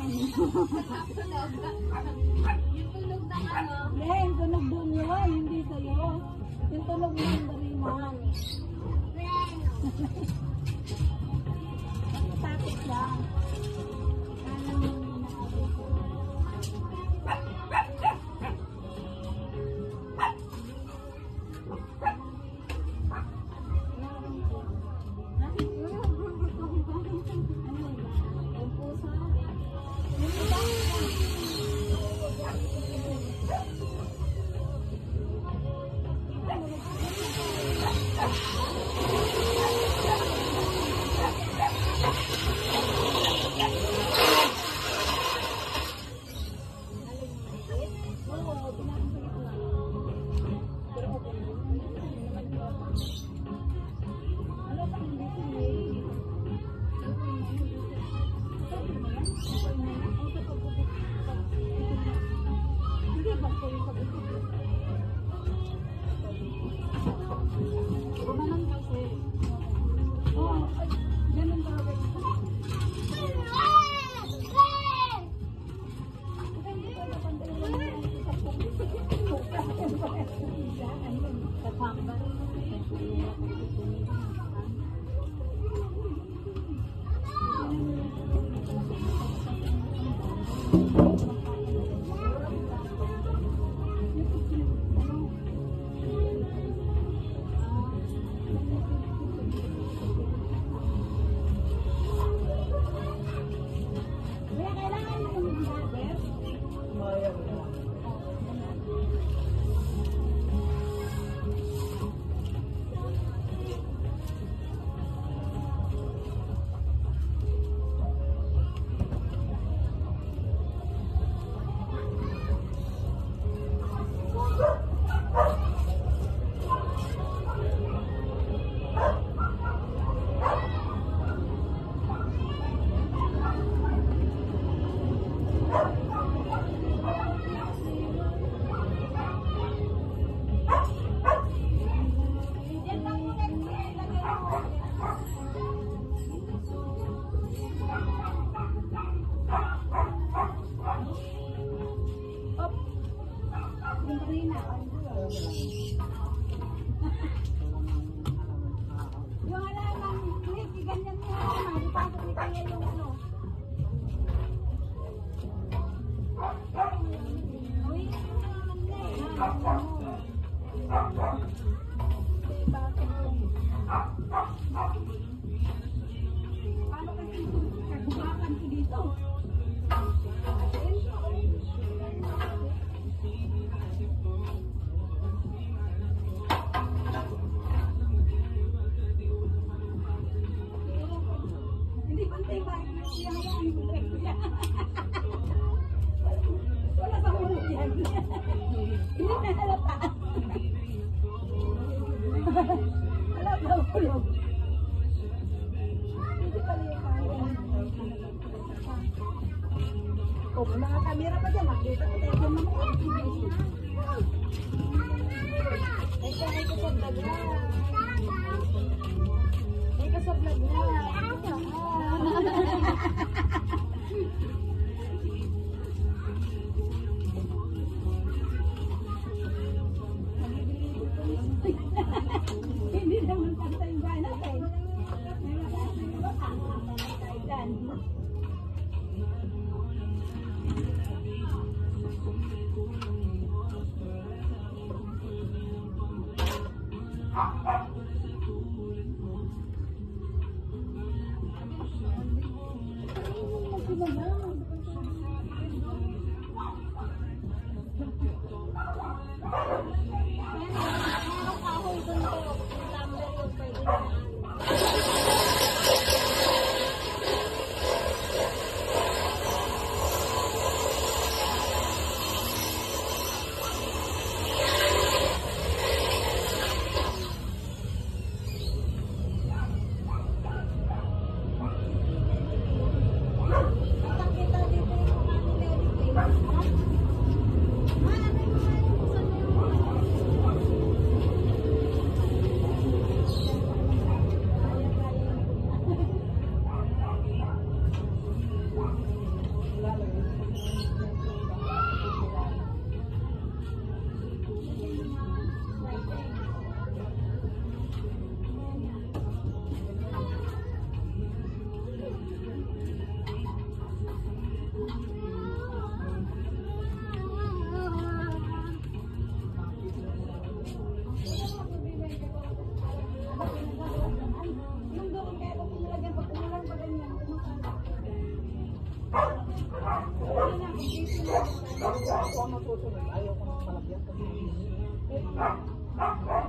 Yung tunog ng ano? Yung tunog doon yun, hindi sa'yo. Yung tunog ng bariman. Takot lang. Mga kamera pa dyan, makita ko tayo dyan mga ay ka sa vlog na. Ay ka sa vlog na. Hindi naman pantay ba natin. Ako ang masusunod. Ayaw ko ng palagyan kasi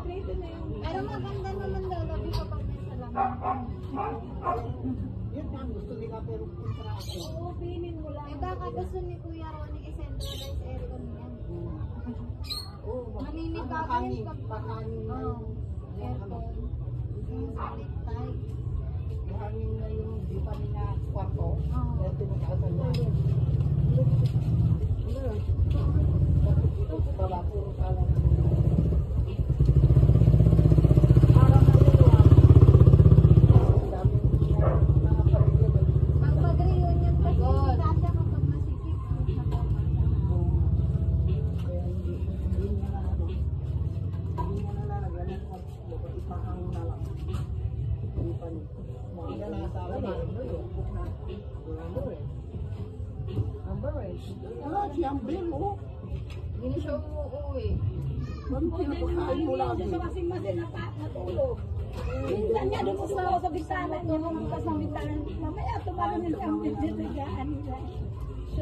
Prito na yun. Pero maganda naman lalabi kapag may salamin. yun nga gusto nila pero kontra ako. Oo, pinin mo lang. Eh baka gusto ni Kuya Ronnie i-centralize aircon yan. Oo, Maninibago hangin. yun pag... Pahangin na Oo, yung aircon. Yung sa necktie. hangin na yung di pa nila kwarto. Oo. Kaya tinataasan na. Baba puro pala. Parang naluluwag. Ang dami mga pamilya ba? Pag mag-reunion kasi, hindi kasya kapag masikip. Kaya hindi niya na ano. Hindi niya na lalagyan ng kwarto. Ipahang na lang. Hindi pa niya. Hindi na nakasawa na. Wala, si Amber mo. Hindi siya umuwi. Bakit pinapakain mo lagi? Sa kasing masin natulog. Minsan niya doon sa bintana niya, bukas ng bintana. Mamaya tumalan niya ang pinitigaan nila.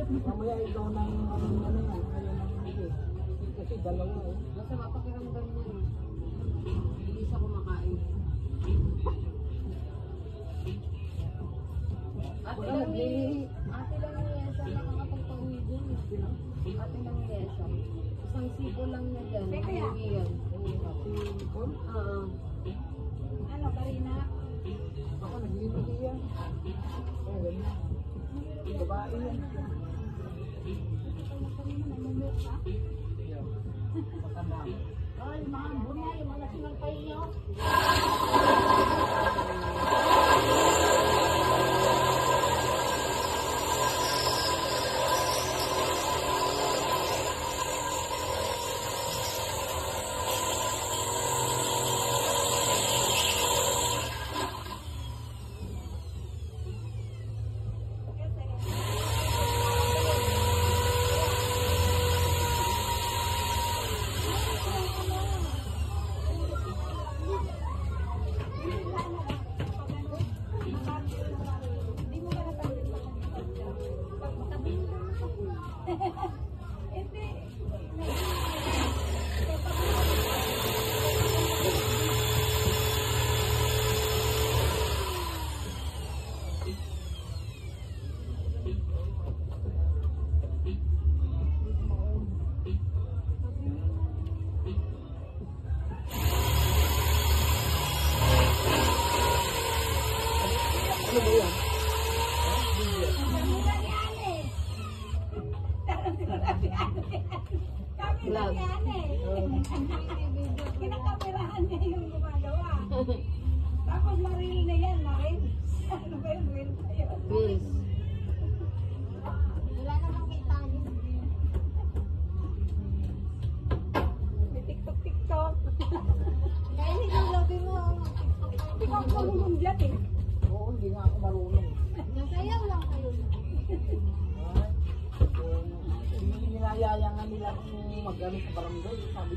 Mamaya ikaw ng ano yan, ayaw ng hindi. Kasi dalawa eh. Basta mapakiramdam niya. Hindi siya kumakain. Ate lang ni Yesa nakakapagpauwi dyan. Ate lang ni Yesa. Isang sipo lang niya dyan. Kaya? Hindi yan. Sipon? Oo. Ano, Karina? Ako naglilindi yan. Oh, ganyan. Babae yan. Matanda. Ay, mga bunya, yung mga sinagpay niyo. Ano ba yan? Vlog. Kinakamerahan niya yung gumagawa. Tapos maril na yan, maril. Ano ba yung reel na yun? Bills. Wala namang kita yun. May TikTok. Kaya hindi yung lobby mo. Hindi ko ako marunong dyan eh. Oo, hindi nga ako marunong. Nasayaw lang kayo. Nilayaya nga nila kung mag-ano sa barangay. Sabi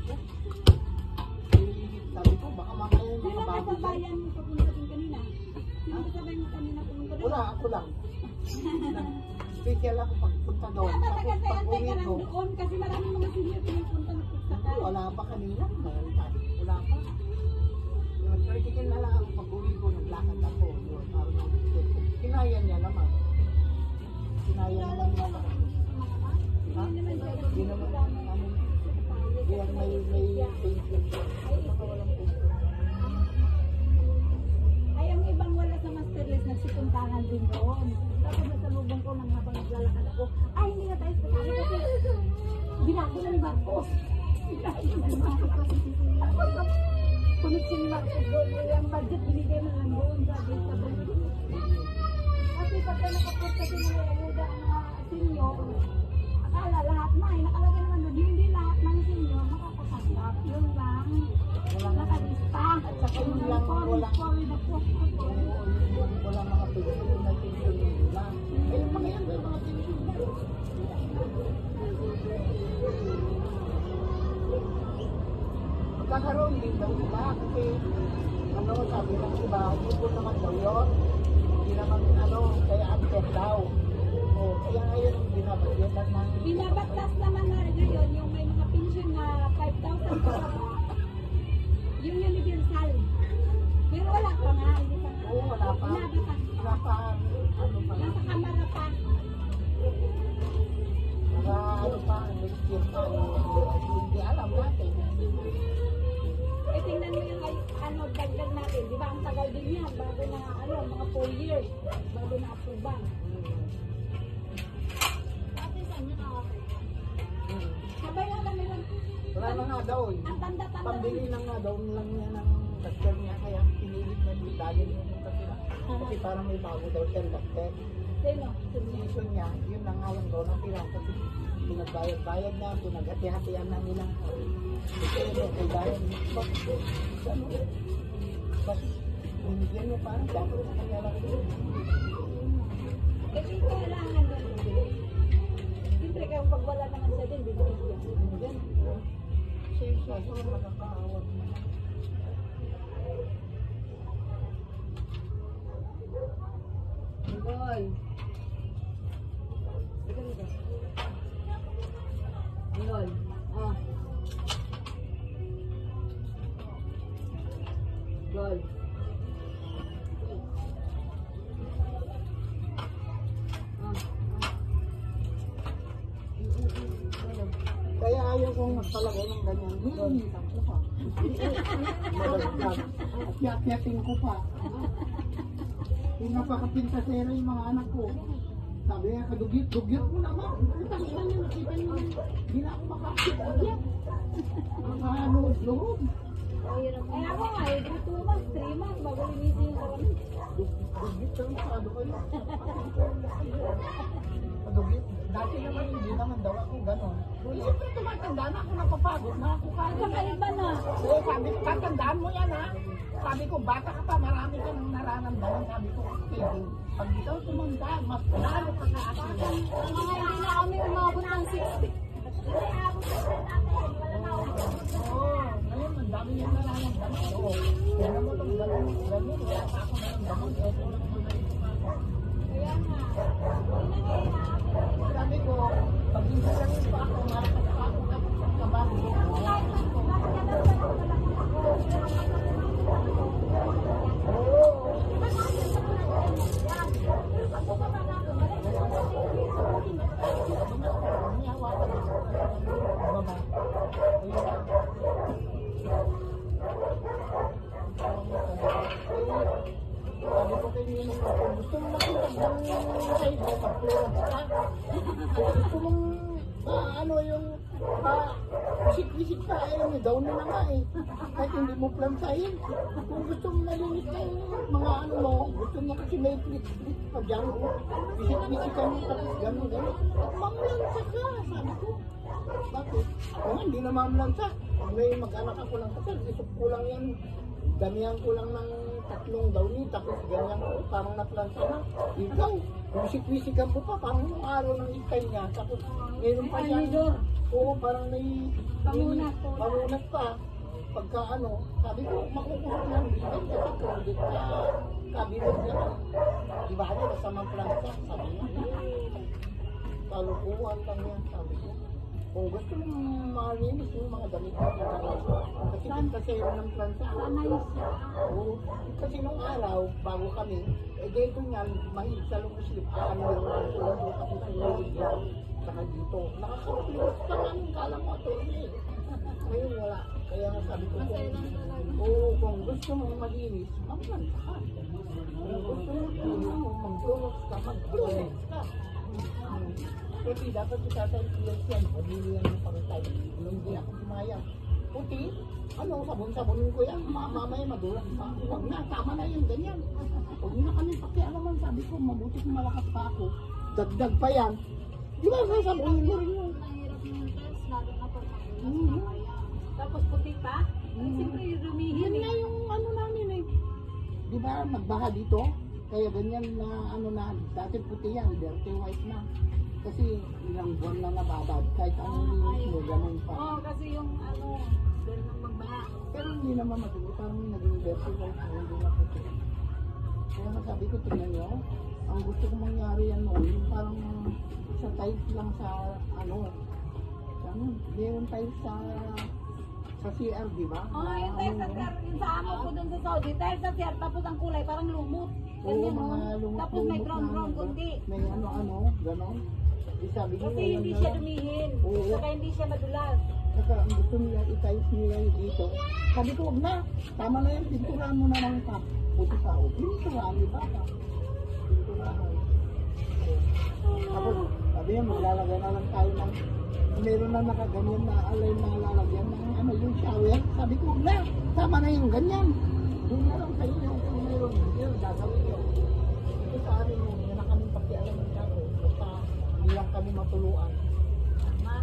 ko, baka mamaya yung Sino mga bago dyan. kasabayan mo papunta din kanina? Sino kasabay mo kanina pumunta doon? Wala, ako lang. Special ako pagpunta doon. Dapat Tapos nag-antay pag ka uwi lang ko, doon kasi maraming mga senior pinipunta na pustakan. wala pa kanina. Wala pa. Nag-tricycle na lang ako pag uwi ko, naglakad ako. Kinaya niya naman. Kinaya naman niya naman. Ha? Hindi naman ano. Yan may pension. Baka walang pension. Ay, ang ibang wala sa masterless nagsipuntahan din doon. Tapos nasalubong ko nang habang naglalakad ako. Ay, hindi na tayo sa kanya kasi binako na ni Marcos. Binako na ni Marcos. Punit si Marcos doon. Ang budget binigay mo lang doon. Sabi sa budget. Kasi pagka nakapunta din mo yung ayuda ang mga senior, akala lahat na eh. Nakalagay naman doon. Hindi lahat ng senior makakatanggap. Yun lang. Nakalista. At saka yun lang, walang mga pension na pension nila. Eh, yung mga yan, may mga pension na. Magkakaroon din daw sila kasi ano, sabi ng iba, ipon naman daw yun. Hindi naman ano, kaya unfair daw. O, Kaya ngayon ang binabagyan natin. Binabatas naman na ngayon yung may mga pension na 5,000 pa ba? Yung universal. Pero wala pa nga, hindi pa nga. Oo, wala pa. Wala pa. Wala pa, ano pa. Nasa kamara pa. Ano pa, next year pa. Hindi alam natin. Eh, tingnan mo yung ano, dagdag natin. Di ba ang tagal din yan? Bago na, ano, mga 4 years. Bago na approval. Sabay nga kami lang. Wala na nga daw eh. Ang tanda-tanda. Pambili na nga daw lang niya ng dakter niya. Kaya pinilit na yung dahil yun yung kasi. Kasi parang may bago daw siyang dakter. Sino? Season niya, yun na nga lang daw ng tira. Kasi pinagbayad-bayad na, pinaghati-hatian na nila. Kasi yun, kay bayad. Tapos, binigyan niya parang dapat sa kanya lang yun. Eh, di kailangan doon. Siyempre, kaya pag wala naman siya din, binibigyan. Binigyan. Kaso nakakaawag na. Boy. Lol. Ah. Lol. Kaya ayaw kong magpalagay ng ganyan. Nilinisan ko pa. Madagdag. At yakyatin ko pa. Pinapakapintasera yung mga anak ko. Sabi niya, kadugyot mo naman. Nakita niyo, nakita niyo. Hindi na ako makakit. Nakanood-lood. Ay, ako nga, 2 months, 3 months, bago linisin yung karoon. Dugyot lang masyado kayo. Kadugyot. Dati naman hindi naman daw ako ganon. Siyempre tumatanda na ako, napapagod na ako. Kakaiba na. Eh, sabi ko, tatandaan mo yan ha. Sabi ko, bata ka pa, marami ka nang nararamdaman. Sabi ko, okay, pag ikaw tumanda, mas lalo ka na ako. Mga hindi na kami umabot ng 60. Oo, ngayon, ang dami niyang nararamdaman. Oo, yan naman ang gano'n, wala pa ako nararamdaman. Ito lang naman na yung Kaya nga. sabi ko, pag hindi lang pa ako, marakas pa ako sa kabaho. Sabi ko kay Ninong ako, gusto mo makita ng sa'yo, pag-plurag ka. Gusto mong, ano yung, isip-isip ka, ayaw mo, down na nga eh. Kahit hindi mo plantahin. Kung gusto mo nalinis ka yung mga ano mo, gusto mo kasi may flit-flit pa dyan. Isip-isip ka mo, tapos gano'n. Mamlansa ka, sabi ko. Bakit? Oo, hindi na mamlansa. May mag-anak ako lang kasi, isip ko lang yan. Damihan ko lang ng 3 dawni, tapos ganyan ko, parang naplansa na. Ikaw, wisik-wisikan mo pa, parang yung araw ng ikay niya. Tapos meron pa yan. Oo, parang may pamunat pa. Pagka ano, sabi ko, makukuha lang dito. Kasi credit ka, kabinet niya. Di ba niya, nasa mamplansa, sabi niya. Kalukuhan lang yan, sabi ko. Kung gusto mong malinis yung mga damit mo, kasi pintasero ng plansa. Oo. Kasi nung araw, bago kami, dito niyan, mahilig sa lumuslip. Kami yung mga tulad mo kasi sa lumuslip lang. Saka dito, nakakapagluwas ka namin, kala mo ito eh. Ngayon wala. Kaya nga sabi ko, kung gusto mong malinis, mamlansa ka. Kung gusto mo mag-close ka, mag-close ka. Kasi dapat kita sa influence yan, pabili yan ng pangtay. Hindi ako pumayang. Puti, sabon-sabonin ko yan, mamaya madulas pa. Huwag na, tama na yun, ganyan. Huwag na kami pakialaman, sabi ko, mabuti kung malakas pa ako. Dagdag pa yan. Di ba, sasabunin mo rin yun. Mahirap yung test, lalo na pag tapos puti pa? Siyempre, rumihin. Yan nga yung ano namin eh. Di ba, nagbaha dito? Kaya ganyan na ano na, dati puti yan, dirty white na. Kasi ilang buwan na nababad, kahit anong linis mo, ganun pa. Oo, kasi yung ano, dahil nang magbaha. Pero hindi naman matuloy, parang naging dirty white na, hindi na puti. Kaya sabi ko, tingnan nyo, ang gusto kong mangyari yan noon, yung parang tiles lang sa ano. Meron tiles sa CR, di ba? Oh, yung tiles sa sir, yung sa amo ko dun sa Saudi, tiles sa sir, tapos ang kulay parang lumot. Oo, Ganyan, mga oh. lumot-lumot Tapos may na brown-brown ano, kunti. May ano, gano'n. Di sabi niya, Kasi hindi na siya lang. dumihin. Oo. Saka hindi siya madulas. Saka ang gusto nila, i-tiles nila yung dito. Sabi ko, huwag na. Tama na yan, pinturahan mo na ng top. Puto sa ako. Pinturahan, di ba? Pinturahan. Tapos, sabi niya, maglalagay na lang tayo ng meron na nakaganyan na alay na lalagyan ng ano yung shower. Sabi ko, huwag na. Tama na yung ganyan. Doon na lang kayo yung kung meron. Yun, gagawin yun. Ito sa amin mo, yun na kami pakialam ng shower. Basta hindi lang kami matuluan. Tama.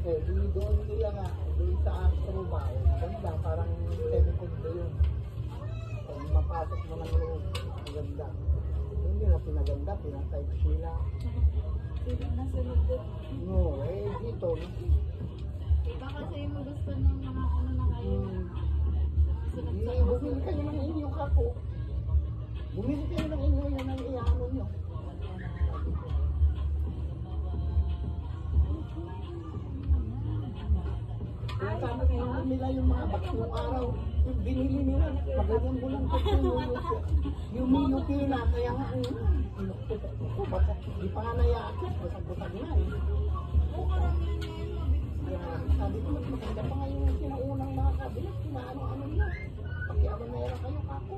Eh, di doon nila nga, doon sa trabaho, ganda, parang semi-condo yun. Pag mapasok mo ng loob, maganda. Hindi na pinaganda, pinatayos nila. Sino na sunod doon? No, eh, dito, Iba kasi yung gusto ng mga ano na kayo. bumili kayo ng inyo kako. Bumili kayo ng inyo, yan ang iano nyo. Kaya sabi ko nila yung mga bagyong araw, yung binili nila, magaling mo lang kasi yung miyuki na, kaya nga, di pa nga nayakit, basag-basag na eh. Kaya sabi ko, mas maganda pa nga yung sinaunang mga kabinet, sinaano-ano na, pakiaman na yan kayo kako.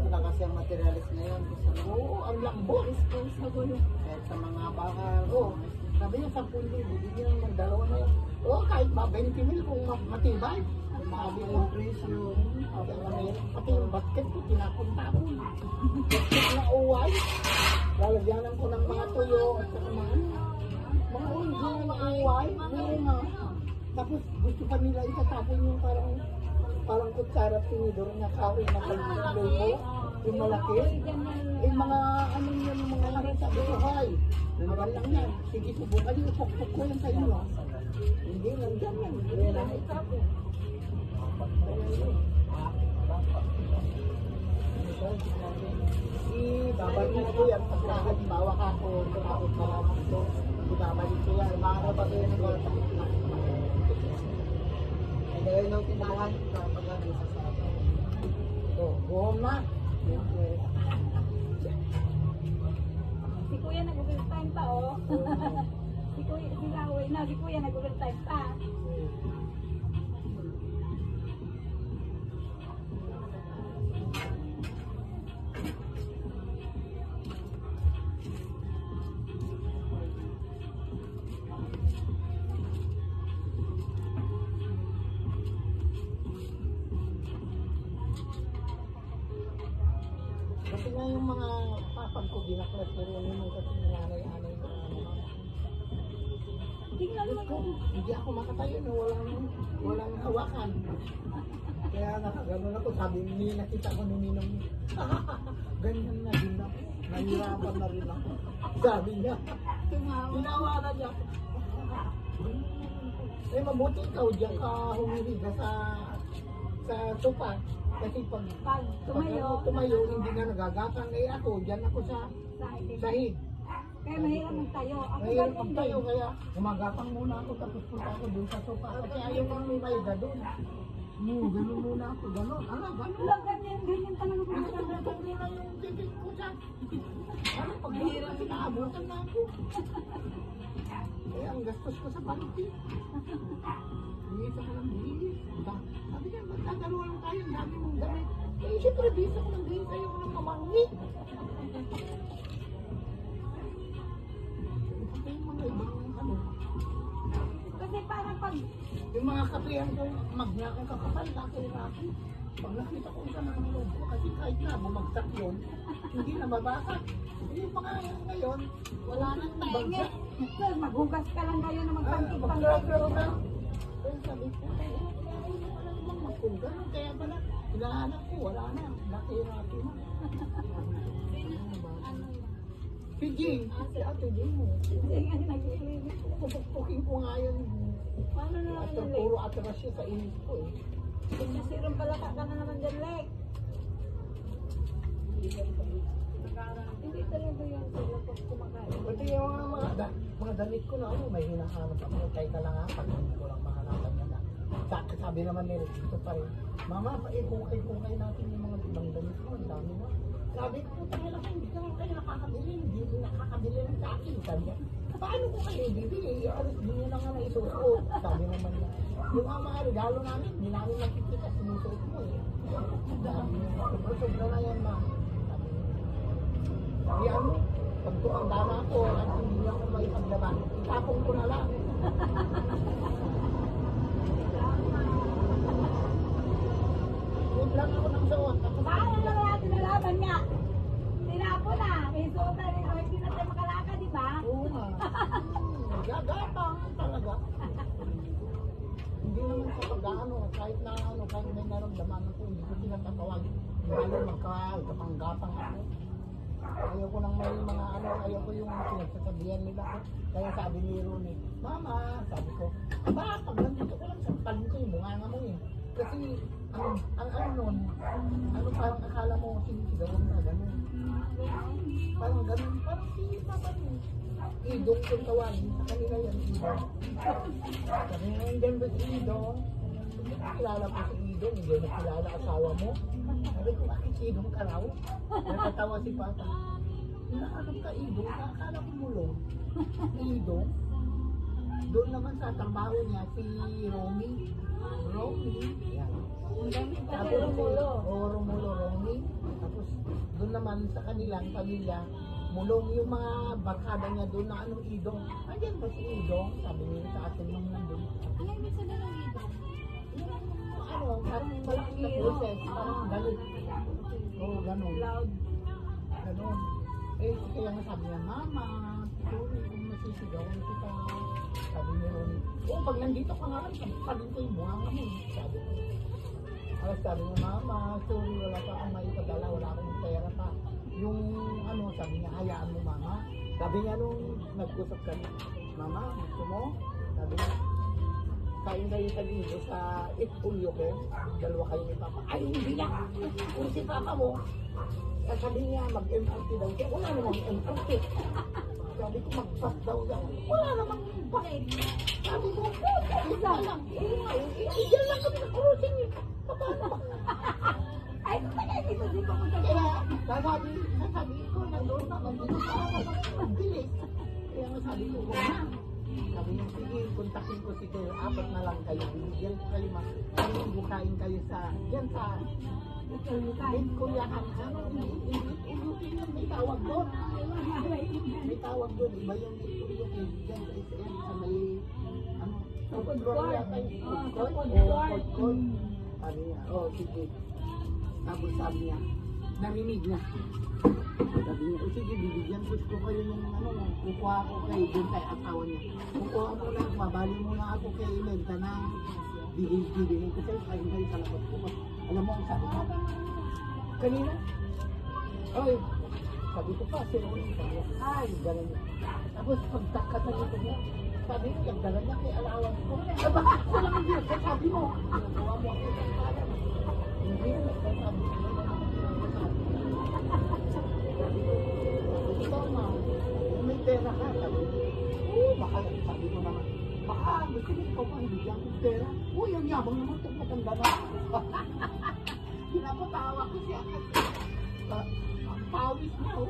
Wala kasi ang materialis ngayon. Oo, ang lambot. Kahit sa mga bakal. Oo, sabi niya 10,000, bibigyan ng magdalawa na yan. Oo, kahit ba 20 mil kung matibay. Mahabang yung presyo. Pati yung basket ko, tinapon-tapon. Basket na uway. Lalagyanan ko ng mga tuyo at saka mga ulo na uway. Bunga. Tapos gusto pa nila itatapon yung parang kutsara at tinidor na kahoy na pag-logo. Yung malaki. Yung mga ano yan, yung mga langit sa buhay. Naman lang yan. Sige, subukan yung pukpuk ko yan sa inyo. Hindi, nandiyan yan. Hindi lang itapon. Ibabalik ko yan pag halimbawa ka ako tumapot ka lang dito. Ibabalik ko yan. Para ba kayo ng mga takot na? Ay, gawin ng tindahan kapag ano sa sabi. So, buhong na. Si Kuya nag-overtime pa, oh. Si Kuya, sila uwi na. Si Kuya nag-overtime pa. Kasi nga yung mga papag ko binaklas pero yung kasi nanay-anay na Tingnan mo ko. hindi ako makatayo na walang hawakan. Kaya nakagano'n ako, sabi niya, nakita ko ni Ninong, ganyan na din ako. Nahirapan na rin ako. Sabi niya, tinawanan niya. Eh, mabuti ikaw dyan ka humihiga sa sopa. Kasi pag tumayo, hindi na nagagapang. Eh ako, dyan ako sa sahig. Kaya mahirap magtayo. Ako Mahirap ganyan magtayo, din. kaya gumagapang muna ako tapos punta ako dun sa sopa. Kasi ayaw kang lumayga dun. Ganun muna ako, ganun. Ganun. Wala, ganyan talaga po. Tutok nila yung bibig ko sa... Ano, pag mahirap kasi naabutan na ako. Kaya ang gastos ko sa panty. Bihis ako ng bihis. Sabi niya, magkakalawa lang tayo, ang dami mong damit. Eh, syempre, bihis ako ng bihis, ayaw ko ng mamanghi. Kasi yung mga ibang ano, Kasi parang pag yung mga kapihan ko, magnakang kakapal, laki-laki. Pag nakita ko sa mga loob ko, kasi kahit na bumagsak yun, hindi na mabasa. Yung mga ngayon, wala nang bagsak. sir, maghugas ka lang kayo na magpantig-pantig. Magkakaro na. Pero sabi ko, wala namang magkugan. Kaya pala, hinahanap ko, wala na. Laki-laki na. Si Jing, si Ate Jing mo. Ganyan nag-iilig. Pupukpukin ko nga yun. Paano na At naman, Lek? puro atrasyo sa inis ko eh. Kasi rin pala ka na naman dyan, Lek. Hindi talaga yan sila pag kumakain. Pati yung mga damit ko na ano, may hinahanap ako. Kaya ka lang pag hindi ko lang mahanapan yan na. Sabi naman nila, dito pa rin. Mama, hukay-hukay natin yung mga ibang damit ko. Ang dami na. Sabi ko, tayo lang, hindi ka kayo nakakabili. Hindi ko nakakabili ng sa akin. Sabi niya, paano ko kayo bibili? Alas, hindi nyo na nga naisuot. Sabi naman niya, yung mga regalo namin, hindi namin nakikita, sinusuot mo eh. Sabi niya, sobra na yan, ma. Sabi ano, pag tumanda na ako at hindi niya ako maipaglaban, itapong ko na lang. Huwag lang ako ng suot. Paano lang natin nalaman nga? Tinapo na. May suotan nito. Hindi na tayo makalaka, di ba? Oo nga. Gagapang talaga. Hindi naman sa pag-ano, kahit na ano, kahit may naramdaman ako, hindi ko pinatatawag. Lalo magkapang-gapang ako. Ayaw ko nang may mga ano, ayaw ko yung pinagsasabihan nila ko. Kaya sabi ni Ronnie, Mama, sabi ko, ba, pag nandito ko lang sa palin ko yung bunganga mo eh. Kasi, ang ano nun, ano parang akala mo sinisigawan na gano'n. Parang gano'n, parang si Papa nun. Idong kung tawagin, sa kanila yan, Idong. Sabi nga yung dyan ba si Idong? Hindi ko kilala ko si Idong, hindi na kilala asawa mo. Sabi ko, bakit si Idong ka raw? Nakatawa si Papa. Nakakalap ka Idong, nakakala ko mulong. Idong? Doon naman sa trabaho niya, si Romy. Yan. Tapos Romulo. Romulo, Romy. Tapos doon naman sa kanilang pamilya, mulong yung mga barkada niya doon na anong Idong. Andiyan ba si Idong? Sabi niya sa atin nung nandun. Ano yung minsan na ng ito? Ano, parang malaking na process, parang galit. Oo, ganun. Loud. Ganun. Eh, kaya nga sabi niya, Mama, sorry kung nasisigawan kita. Sabi niya ron, oh, pag nandito ka nga lang, sabi ko yung buhanga mo. Sabi ko. Alas sabi niya, Mama, sorry, wala pa akong maipadala, wala akong pera pa. Yung ano, sabi niya, hayaan mo, Mama. Sabi niya nung nag-usap kami, Mama, gusto mo? Sabi niya, kain kayo sa dito sa Itpulyo ko, dalawa kayo ni Papa. Ay, hindi na! Kung si Papa mo, sasabihin niya, mag-MRT daw siya. Wala namang MRT. Sabi ko, mag-pass daw daw. Wala namang pass. Sabi ko, isa lang. Iyan lang kami sa cruising. Paano ba? Ay, dito, di ba ko sa Kaya, sasabihin ko, nandun na, nandun na ako magbilis. Kaya nga sabi ko, huwag na. Sabi niya, sige, kontakin ko si Tel, apat na lang kayo. Binigyan ko kayo, bukain kayo sa, yan sa, Kuyahan, ano, Uyukin yan, may tawag doon. May tawag doon, iba yung Uyukin, yan sa SM, sa may, ano, Foodcourt yata yung Foodcourt. Sabi niya, oh, sige. Tapos sabi niya, narinig niya. Sabi niya, oh, sige, bibigyan ko kayo ng ano, kukuha ko kayo doon kay asawa niya. Kukuha mo lang, mabali mo na ako kay Imelda na bibigyan ko sa'yo, kayo sa labas ko. Alam mo ang sabi ko? Kanina? Ay, sabi ko pa, sino ko sabi niya, ay, gano'n niya. Tapos pagtakatan nito niya, sabi niya, dala niya kay alawan ko. Bakit ko lang hindi nagsasabi mo? Nakuha mo ako sa kalan. Hindi na nagsasabi ko. Ikaw ma, may pera ka, sabi ko. Oo, baka, sabi ko naman. Baka, gusto mo ikaw pa, hindi lang yung pera. Uy, ang yabang naman itong matanda na. Pinapatawa ko siya kasi ang pawis niya, oh.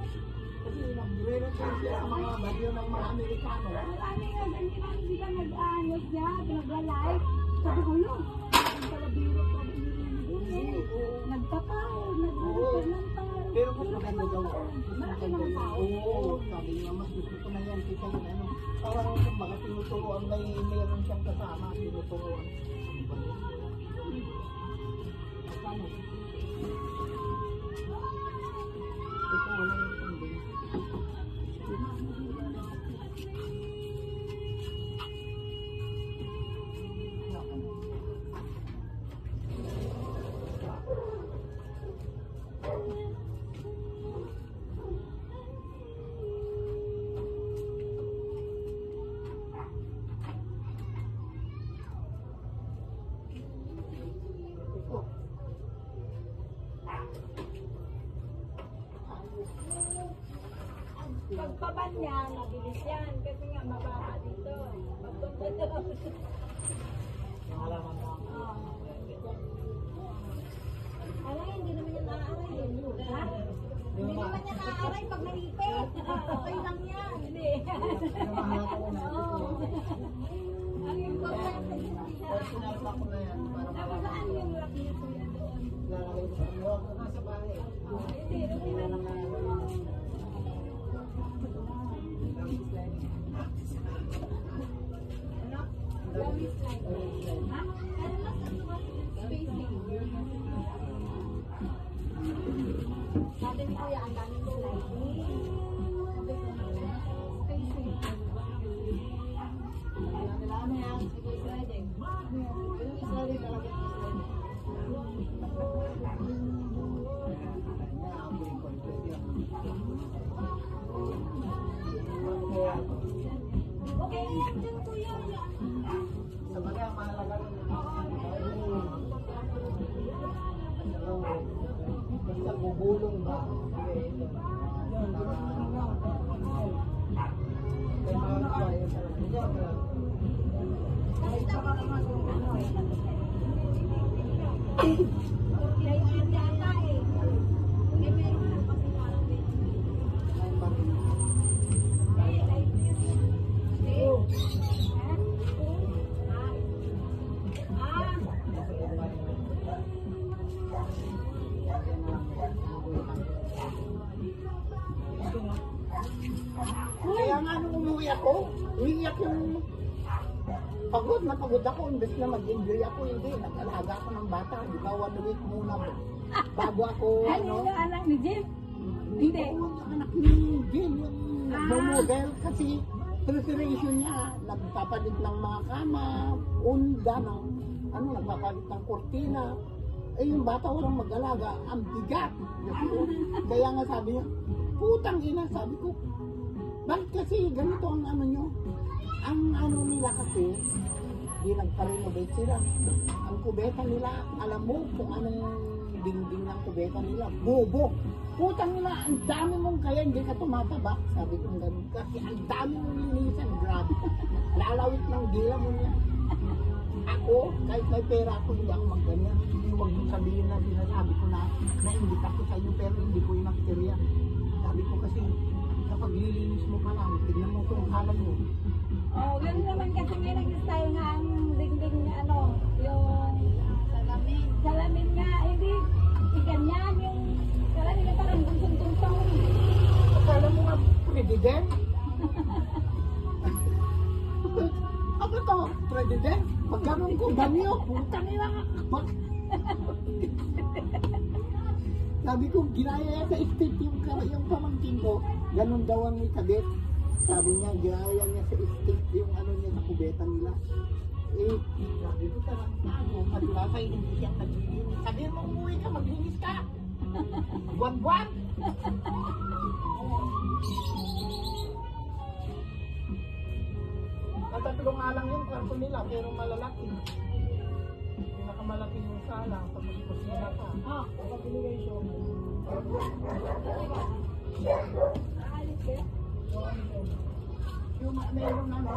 Kasi nagre-return siya sa mga bagyo ng mga Amerikano. Marami nga, ganyan, hindi ka nag-anos niya, nag-live. Sabi ko, yun, ang palabiro pa rin yung nagpapawid, nag-return ng tao. Pero mas maganda daw. Malaki naman tao. Oo, sabi niya, mas gusto ko na yan kasi yung ano, parang kung baka tinuturoan, mayroon siyang kasama, tinuturoan. Paano? Ito, wala yung pambili. pagpaban niya, mabilis yan. Kasi nga mababa dito. Pagpunta daw. Yung halaman na. Aray, hindi naman yan naaaray. Ha? Hindi naman yan naaaray pag naipit. Okay lang yan. Hindi. Yung mahalata ko na Oo. Ang importante personal pa ko na yan para Ako saan yung lock niya kuya doon? lalagay ko sa iyo. Nasa bahay. Hindi, doon na lang na. Ano? Lummy slide. Ha? Ano mas spacing? Sabi ni kuya, ang daming sliding. Sabi ko, spacing. Kailangan mo yan. Sige, sliding. Yung sliding talaga. Okay, yan dyan kuya. Sa bagay, ang mahalaga rin. Basta bubulong ba? Sige, ito. Yun, may mga kawayan talaga. Kailangan yata eh. May meron na kasi natin. Kaya nga nung umuwi ako, umiiyak yung pagod na pagod ako. Imbes na mag-enjoy ako, hindi. Nag-alaga ako ng bata. Di ba, 1 week muna bago ako, Ano yung anak ni Jim? Hindi po yung anak ni Jim, yung nagmo-model kasi preparation niya, nagpapalit ng mga kama, unda, nagpapalit ng kortina. Eh yung bata walang mag-alaga, ang bigat. Kaya nga sabi niya, putang ina, sabi ko, bakit kasi ganito ang ano nyo? Ang ano nila kasi, di nagpa-renovate sila. Ang kubeta nila, alam mo kung anong dingding ng kubeta nila, bobo. Putang nila, ang dami mong kaya hindi ka tumataba. Sabi ko ganun kasi ang dami mong linisan, grabe. Lalawit ng dila mo niya. Ako, kahit may pera ako, hindi ako magganyan. Huwag mong sabihin na sinasabi ko na na-invite ako sa inyo pero hindi ko yung nakiterya. Sabi ko kasi, sa paglilinis mo pa lang, tignan mo kung halan mo. Oh, yun naman kasi may nag-style nga ang dingding na ano, yung salamin. Salamin nga, hindi ganyan yung salamin na parang dunsong-dunsong. Akala mo nga, president? Ano to, president? Pag ganun ko, banyo, putang ina nga. Sabi ko, ginaya sa state yung pamangkin ko, ganun daw ang may kabit. Sabi niya, ginaya niya sa state yung ano niya sa kubeta nila. Eh, sabi ko talagang ano, kadulasa hindi siya naglilinis. Sabi mo, umuwi ka, maglinis ka. Buwan-buwan. Natatlo nga lang yung kwarto nila, pero malalaki. Pinakamalaki yung sala, tapos kusina pa. Population. Yung meron na, no?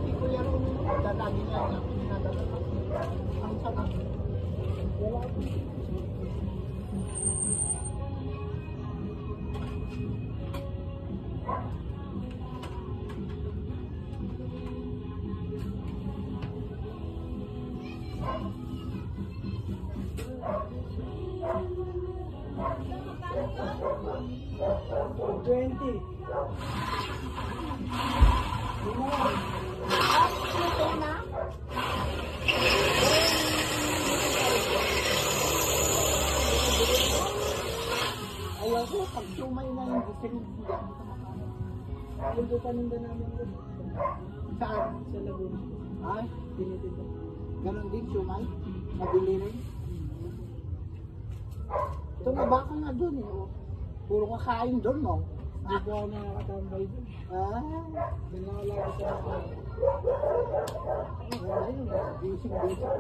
Si Kuya Ron, dadagi niya ang pinadala. Ang sarap. Wala po. Ayaw ko, pag sumay na yung district, hindi ako kumakain. Ayaw ko paninda namin doon. Saan? Sa Laguna. Ay, tinitinda. Ganon din, sumay. Mabili rin. Tumaba ka nga doon eh. Oh. Puro kakain doon, no? Hindi po ako nakakatambay dun. Dinala ko sa ako. Wala yun, busy-busy ka.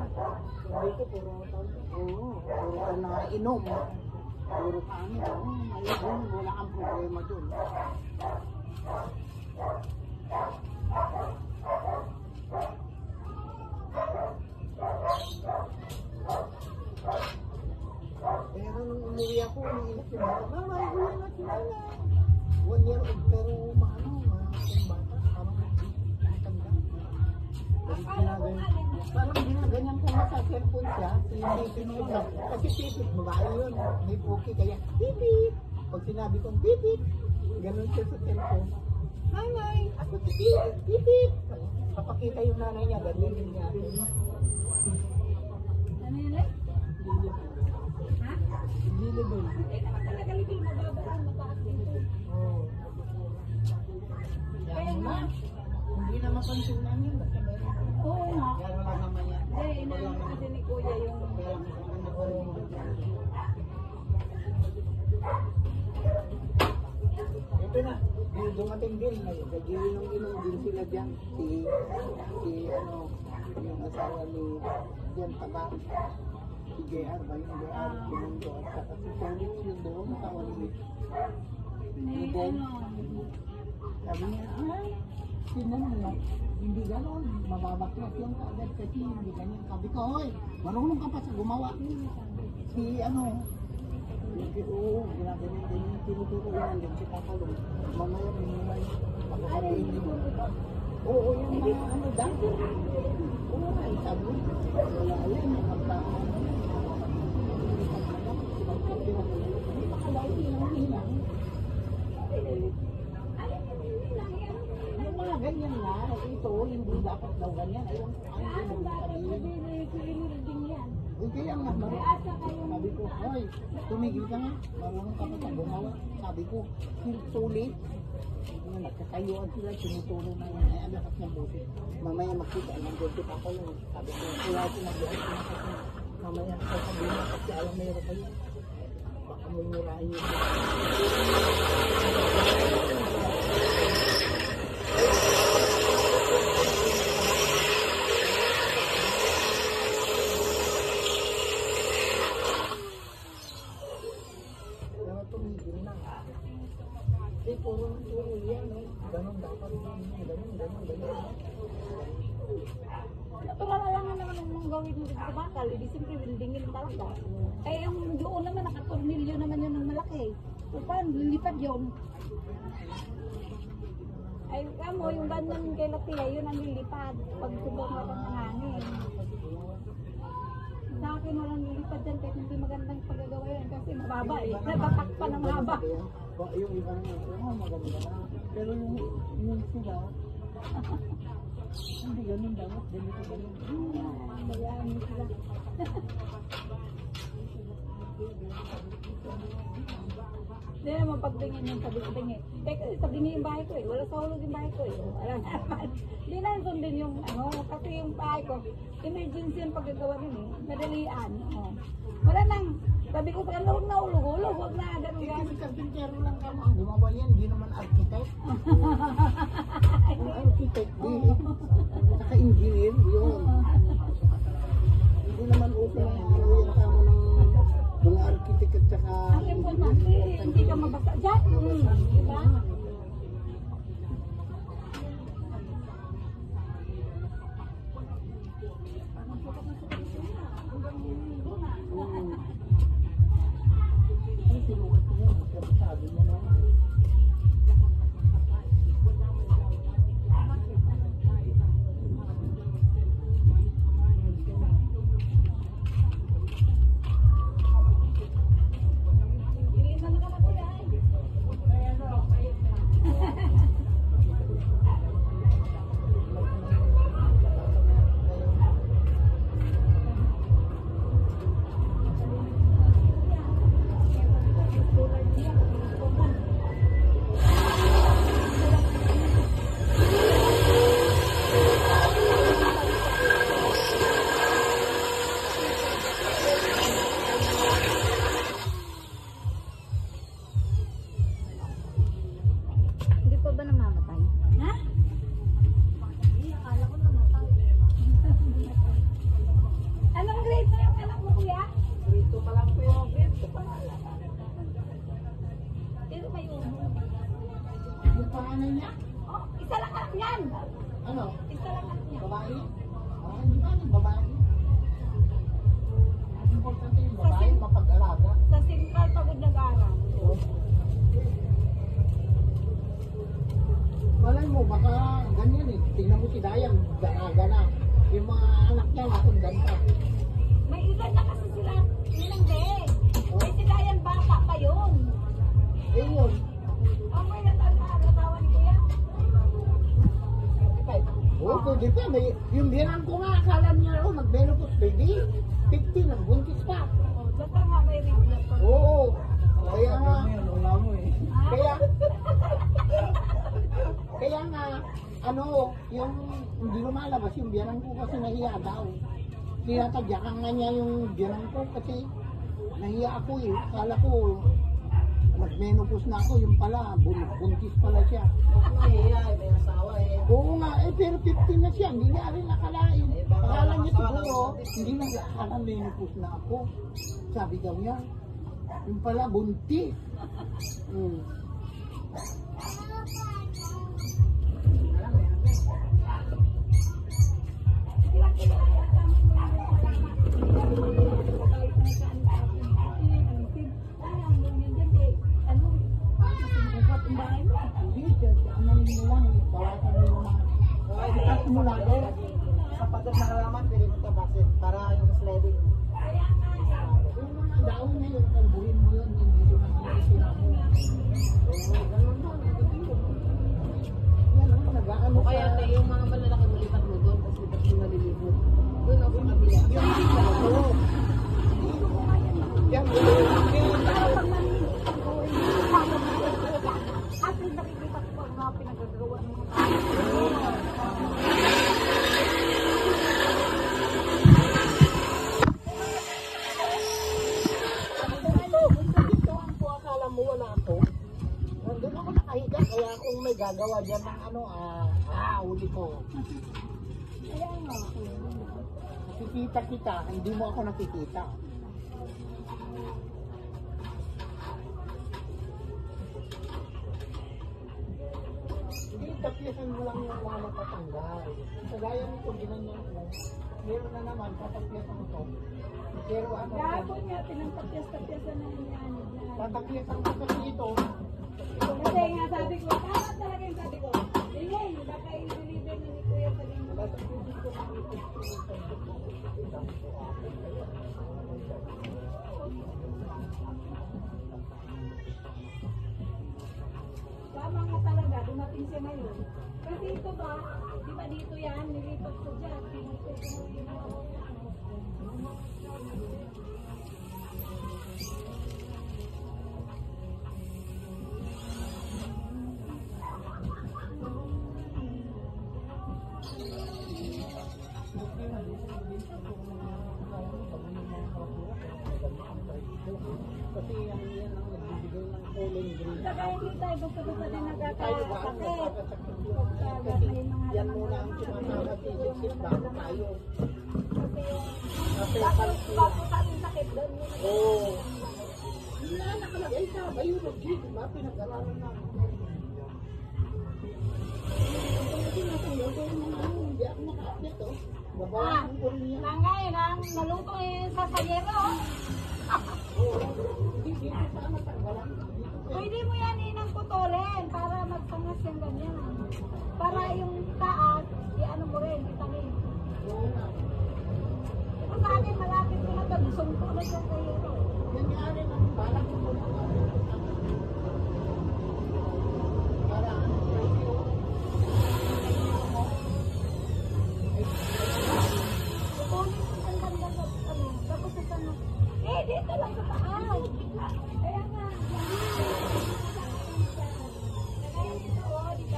Dito, puro ako tambay. Oo, puro ka nakainom. Puro ka ano, ayun, wala kang problema dun. Pero nung umuwi ako, umiiyak yung bata, mama, uwi na si Nana. 1 year old, pero maano, yung bata, parang matanda. Parang ginaganyan ko nga sa cellphone siya, sinipit ko na. Kasi pipit, babae yun, may puki, kaya pipit. Pag sinabi kong pipit, ganun siya sa cellphone. Nanay, ako si pipit, pipit. Kapakita yung nanay niya, ganyan din niya. Ano yun eh? Ha? Hindi doon. Eh, naman talaga libing mababaan, mataas dito. Oo. Yan na. Hindi na mapansunan yun, basta meron. Oo nga. Yan wala naman yan. Hindi, inaano kasi ni Kuya yung... Ito na, yung dumating din ngayon, nag-iinom din sila dyan, yung asawa ni Jan Taba, si JR ba yung JR, Pinundo, at saka si Felix yung doon, asawa ni Ni ano... sabi niya, ay, hindi gano'n, mababaklas yung kaagad kasi hindi ganyan. Sabi ko, hoy, marunong ka pa sa gumawa. Si oo, ginaganyan, tinuturo yan din si Papalong. Mamaya may papapalingin. Oo, yung mga dati. Oo, ay sabi, wala yan, magpapalong. Hindi pa kalay, hilang-hilang. Yung mga ganyan na, ito, hindi dapat daw ganyan. Ayun, Anong bakit sabihin din yan? kaya nga, sabi ko, hoy, tumigil ka nga, marunong ka pa sa gumawa. Sabi ko, sulit. Nagkakayuan sila, tinuturo na yun, ay alakas ng buti. Mamaya makita, nandun pa ako yun. Sabi ko, kaya sinabihan ko na kasi, mamaya sasabihin na kasi alam mayroon kayo. Baka may murahin yun. Tumigil na. Eh, puro yan, no? Ganun dapat, ganun. Natulalangan naman ang gawin mo sa bakal, hindi siyempre buildingin talaga. Eh, yung doon naman, nakatornilyo naman yun ng malaki. So, paano, lilipad yun? Ay, kamo, yung ganyan kay Latia, yun ang lilipad. Pag subok na ng hangin. Sa akin, walang lilipad dyan kahit hindi magandang paggagawa yun kasi mababa eh. Nabatak pa ng haba. Yung ibang maganda na. Pero yung sila, hindi ganun dapat. Bayaan mo sila. Hindi naman pagtingin yung sabi-tingin. Kasi sabi yung bahay ko eh. Wala sa hulog yung bahay ko eh. Alam naman. Hindi na sundin yung ano. Kasi yung bahay ko, emergency yung paggagawa rin eh. Madalian. Oh. Wala nang. Sabi ko sa kanila, huwag na hulog. Huwag na ganun. Kasi karpintero lang kamo. Ang gumawa yan, hindi naman architect. Ang architect, saka engineer, yun. Hindi naman okay ang yung kamo ng mga architect at saka... Ang importante, hindi ka mabasa dyan. Diba? Ay, sinukat ko yun. Sabi mo na. nanay niya? Oh, isa lang anak yan. Ano? Isa lang anak niya. Babae? Ah, hindi ba ng babae? Ang importante yung babae, mapag-alaga. Sa Central pagod nag-aaral. Malay mo, baka ganyan eh. Tingnan mo si Dayan, dalaga na. Yung mga anak niya, nakundan pa. May edad na kasi sila. Nilang din. May sigayan bata pa yun. Eh yun, Okay na tayo na asawa ni Kuya. oo, pwede pa. May, yung biyanan ko nga, akala niya, oh, nag-menopause baby. 50, nagbuntis pa. Oh, basta nga may ring pa. Oo. Kaya nga, Wala mo eh. kaya nga, ano, yung hindi lumalabas yung biyanan ko kasi nahiya daw. Tinatadyakan nga niya yung biyanan ko kasi nahiya ako eh. Akala ko, nag-menopause na ako, yung pala, buntis pala siya. Nahiya eh, may asawa eh. Oo nga, eh pero 15 na siya, hindi niya rin nakalain. Akala niya siguro, hindi na akala menopause na ako. Sabi daw niya, yung pala buntis. Sila kilala sa amin mo yung salamat. Kahit na saan sa akin. Ano, Sid? Ano, ganyan dyan eh. Ano? Masingkupat ang bahay mo. Hindi, ano mo lang, tawasan mo yung mga itas mo lang eh. Kapag nakalaman, pwede mo tabasin para yung sledding. Yung mga daon na yun, kalbuhin mo yun, hindi mo na sila mo. Ganun lang, hindi yun. Yan ang nag-aano O kaya tayo yung mga malalaki mo lipat mo doon, tapos lipat mo nalilibot. Doon ako sa kabila. Yung hindi ka lang. Oo. Yan, Pag nalilig ako, habang nakikita. At yung nakikita ko ang mga pinagagawa ng mga tao. dito ako, akala mo wala ako. Nandun ako nakahiga, kaya kung may gagawa dyan ng ano, huli ko. Kaya nga. Nakikita kita, hindi mo ako nakikita. Hindi, tapyasan mo lang yung mga matatanggal. Kagaya nito, ginanyan ko. Meron na naman, tatapyasan mo to. Pero ano, Gabon niya, pinagtapyas-tapyasan na niya. tatapyasan ko kasi dito. Kasi nga sabi ko, tama talaga yung sabi ko. Ingay, baka i-deliver na ni Kuya sa linggo. Tama nga talaga, dumating siya ngayon. Kasi ito ba, di ba dito yan, nilipat ko dyan. Pinipit ko na Kasi yan ang nagbibigay ng kulay green. Saka hindi tayo gusto-gusto din Tayo ba ang nagkakasakit. nagkakasakit? Kasi yan muna ang sumasakit bago tayo. Kasi Bago sa ating sakit doon. oo. Hindi na nakalagay sa biology, di ba? Pinag-aralan namin. Kasi nasa loob ng mga ano, hindi ako naka-update oh. Babawan ang kulay niya. Nangay, naluto sa sayero. Oo. Hindi dito sana tanggalan. Pwede mo yan inang putulin para magsangas yung ganyan. Para yung taas, i-ano mo rin, itanin. Oo nga. Ito sa akin, malapit ko na to. Sungko na siya sa iyo. Yan nga rin ang balak ko muna. Para ano presyo. Putulin mo ang ganda sa ano. Tapos sa sana. Dito lang sa taas. Kaya nga. Kaya dito, oh, dito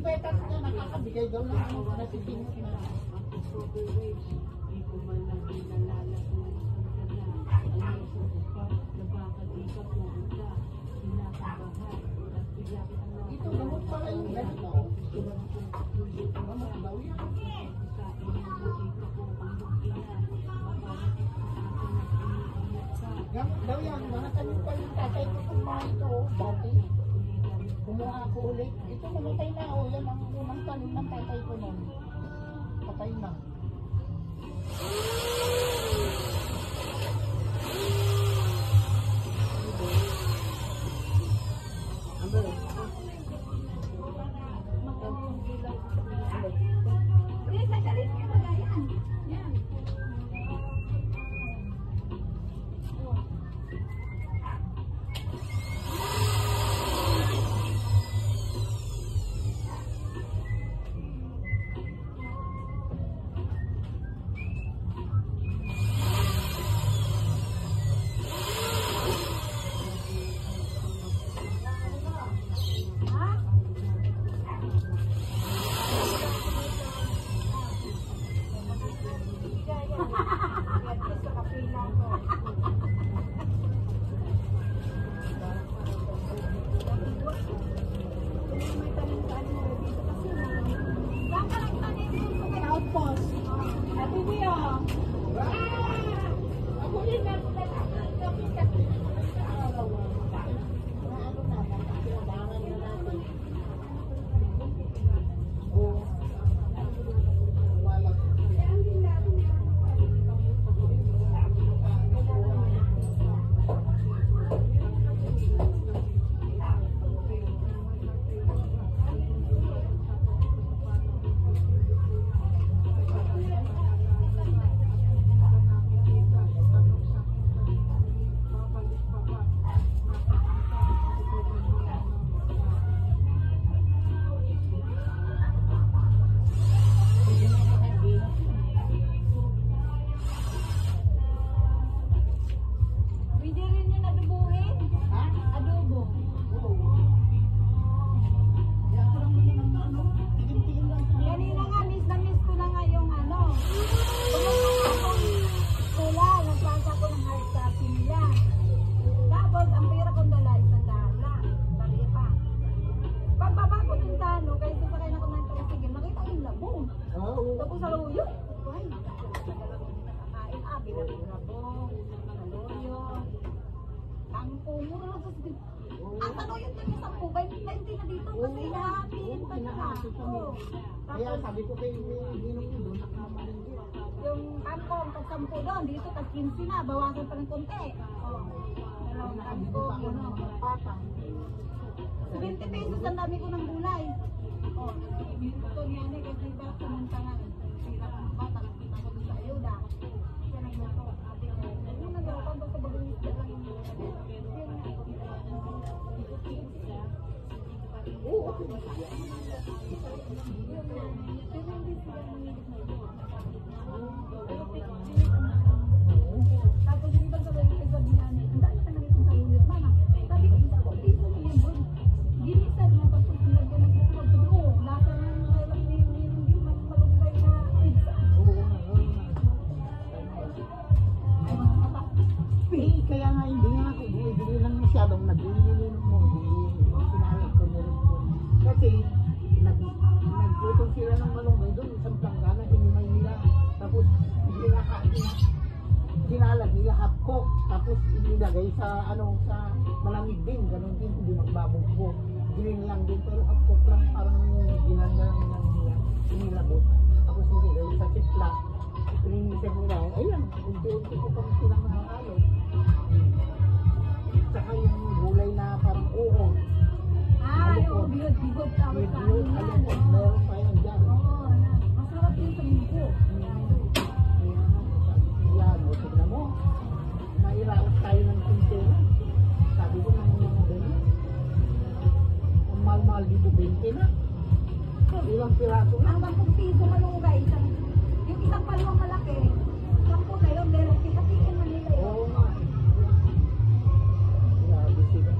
petas niya, nakakabigay daw ng ano na si Timot na. Ito, gamot pala yung ganito. Gamot daw yan. Gamot daw yan, mga tanim pa yung tatay ko kung mga ito, dati. Kumuha ako ulit. Ito, namatay na ako. Yan ang unang tanim ng tatay ko nun. Patay na. Please, nagalit ka na yan. Yan. Outpost. Happy Bio. Ako rin na. Pwede rin yun adobohin. Adobo. Kanina nga, miss na miss ko na nga yung ano. Pumunta akong tula, nagpasa ko ng hard copy nila. Tapos, ang pera kong dala, isang daan lang. Bali pa. Pagbaba ko dun sa ano, kaya sasakay na ko ng tricycle, nakita ko yung labong. Tapos sa luyo. Ay, kakain, bilang labong. Saluyo. Tangko, mura lang sa sige. Ang saluyo din yung 10, 20 na dito kasi hahatiin pa siya. Oo. Kaya Tapos, sabi ko kay Ginong doon, nakamalinggi. yung kangkong, pag 10 doon, dito tag 15 na, bawasan pa ng konti. Oh. Dalawang kangkong, gano'n. Patang. 20 pesos ang dami ko ng gulay. Oh, ito niya na kasi ba pumunta nga. Sila ng bata, nakita ko doon sa ayuda. Siya nagluto. Sabi ko, yung nagawa ko, basta bagong isda lang yung Oo, okay. tapos yung ibang sabi ng sabihan niya, ang dami ka na itong saluyot, mana. Sabi ko, isa ko, piso na yan, bro. Ginisa niya, tapos nilagyan ng sisipag. Sabi ko, lasa na yung malunggay na pizza. Ay, mga kata. Kaya nga hindi nga ako bumibili ng masyadong nagbibili mo. Sinalag ko na rin po. Kasi nagputong sila ng malunggay doon, isang planggana, hinimay nila. Tapos sinalag nila hapkok. Tapos inilagay sa sa malamig din, ganun din, hindi magbabugbo. Green lang din, pero hapkok lang, parang ginanda lang nila, inilabot. Tapos nilagay sa sipla. Pininisan nila, ayan, unti-unti ko pang silang nakakalo. Saka yung gulay na parang uod. Ah, yung bihod-bihod tawag sa amin yan. Alukot, meron pa yan dyan. Oo, yan. Masarap yun sa munggo. Yan, o tignan mo. Nairaos tayo ng kuntera. Sabi ko ng mga ganyan. Ang mahal-mahal dito, 20 na. Ilang piraso na. Ang 10 piso malunggay, yung isang palwang malaki, 10 na yun, pero hatiin man nila yun. Oo nga. Grabe sila.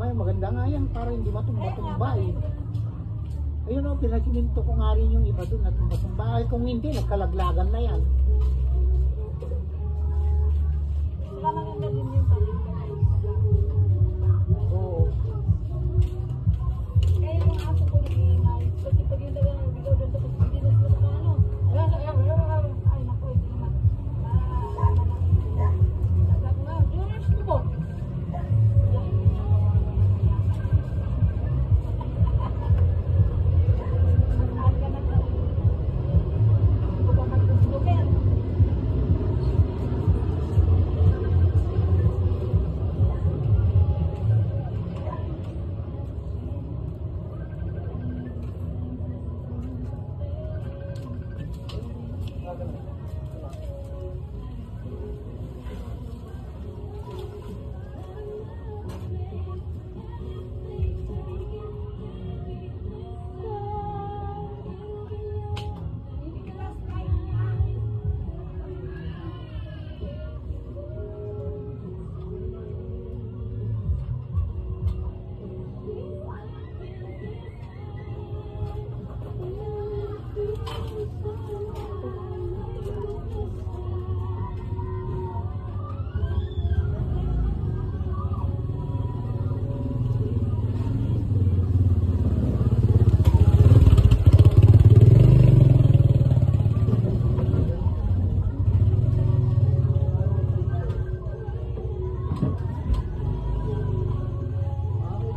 Ay, maganda nga yan, para hindi matumba-tumba eh. Ayun o, pinasiminto ko nga rin yung iba doon na tumba-tumba. Ay, kung hindi, nagkalaglagan na yan. Saka maganda din yung palinda. Oo. Kaya yung aso ko nag-iingay. Kasi pag yung dagang bigaw doon tapos hindi na sila na ano. Ay, naku, ito naman. Sabi ko nga, Diyos ko. Saan ka na? Bukang mag-customer.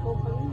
Ikaw pa rin.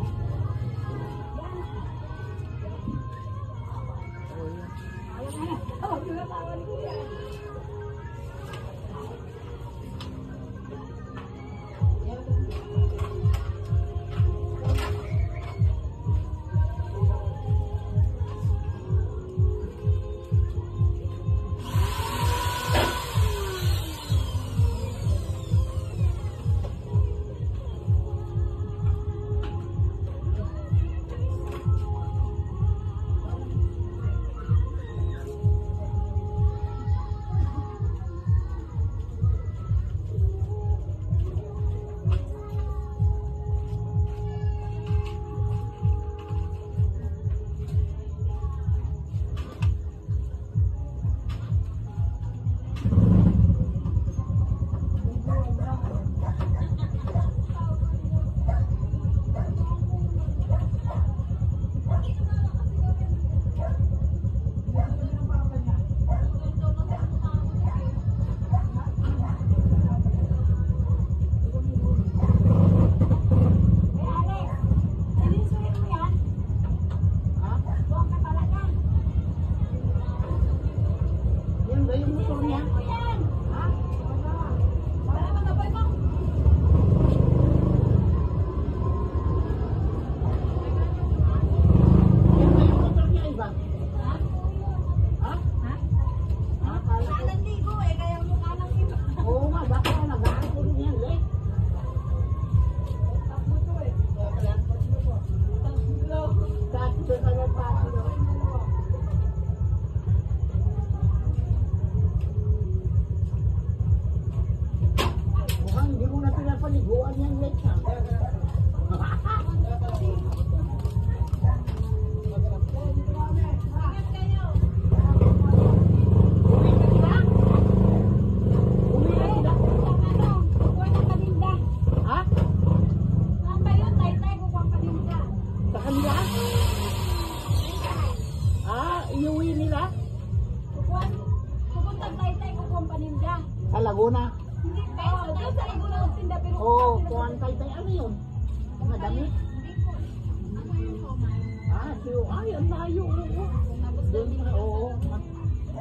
Yan ba yung motor niya? Ha? Yan ba yung motor niya, iba? Ha? Ha? Kala ko. Oo nga, baka nagaan ko rin yan, eh. Dati doon ka lang pa. Mukhang hindi mo na pinapaliguan yan, Lex, ha? Uwi na sila? Ha? Sa kanila? Iuwi nila? Sa Laguna? Oo, kuhan tay-tay. Ano yun? Mga damit? Siyo. Ay, ang layo. Oo. Doon na, oo.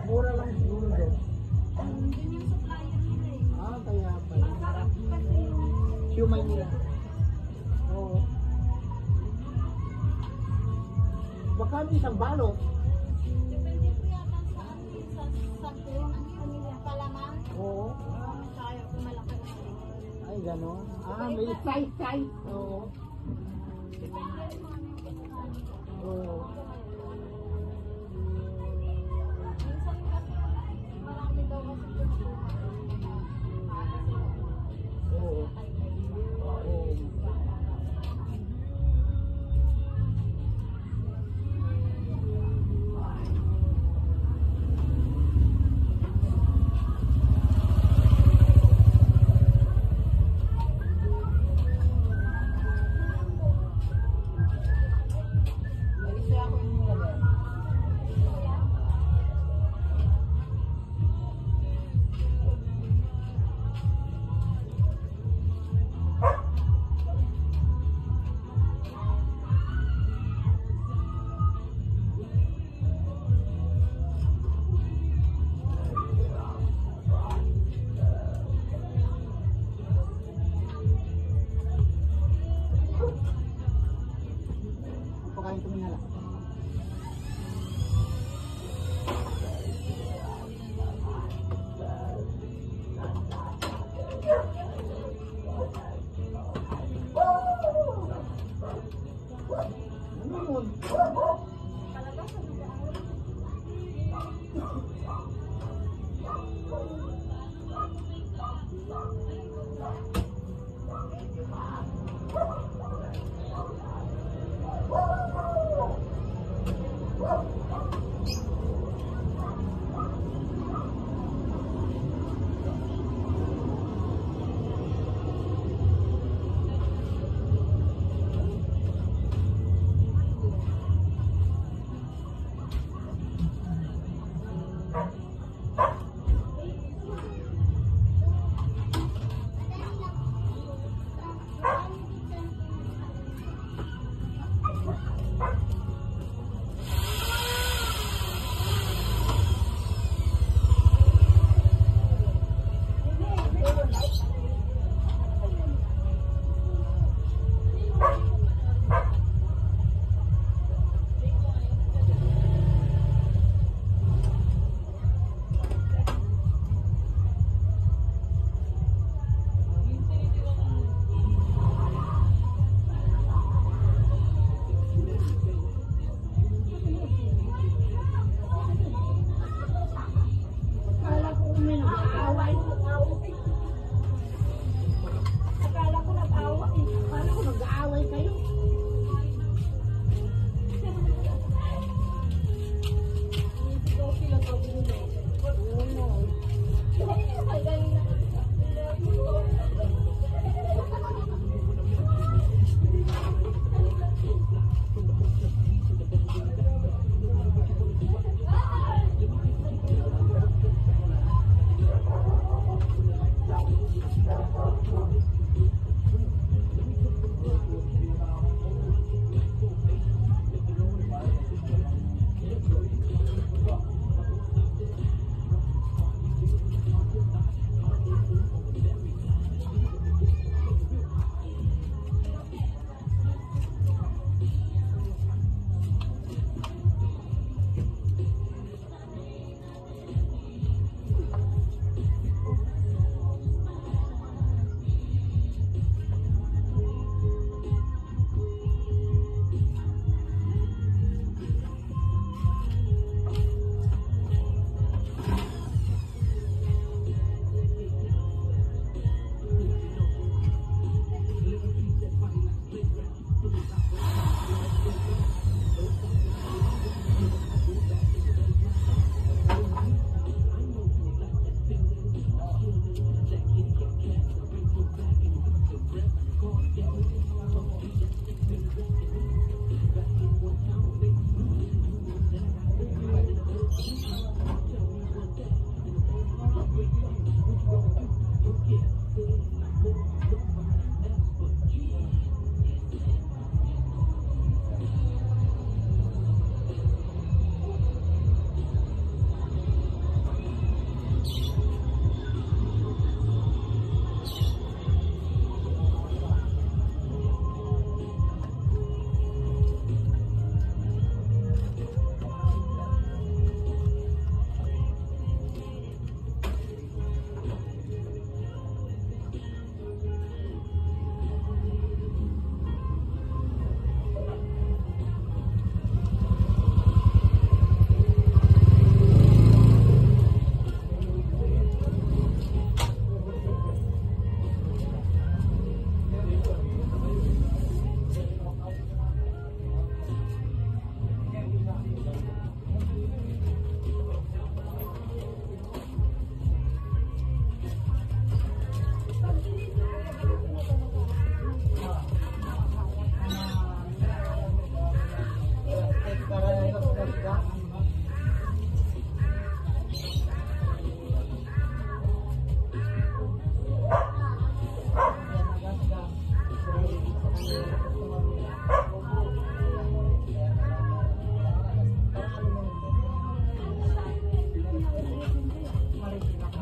Mura lang siguro doon. Kaya pala. Siyumay nila. Oo. Baka isang balot. Oo. Ay, gano'n. May size. Oo. Oo. Oo. Oo. Ano yun?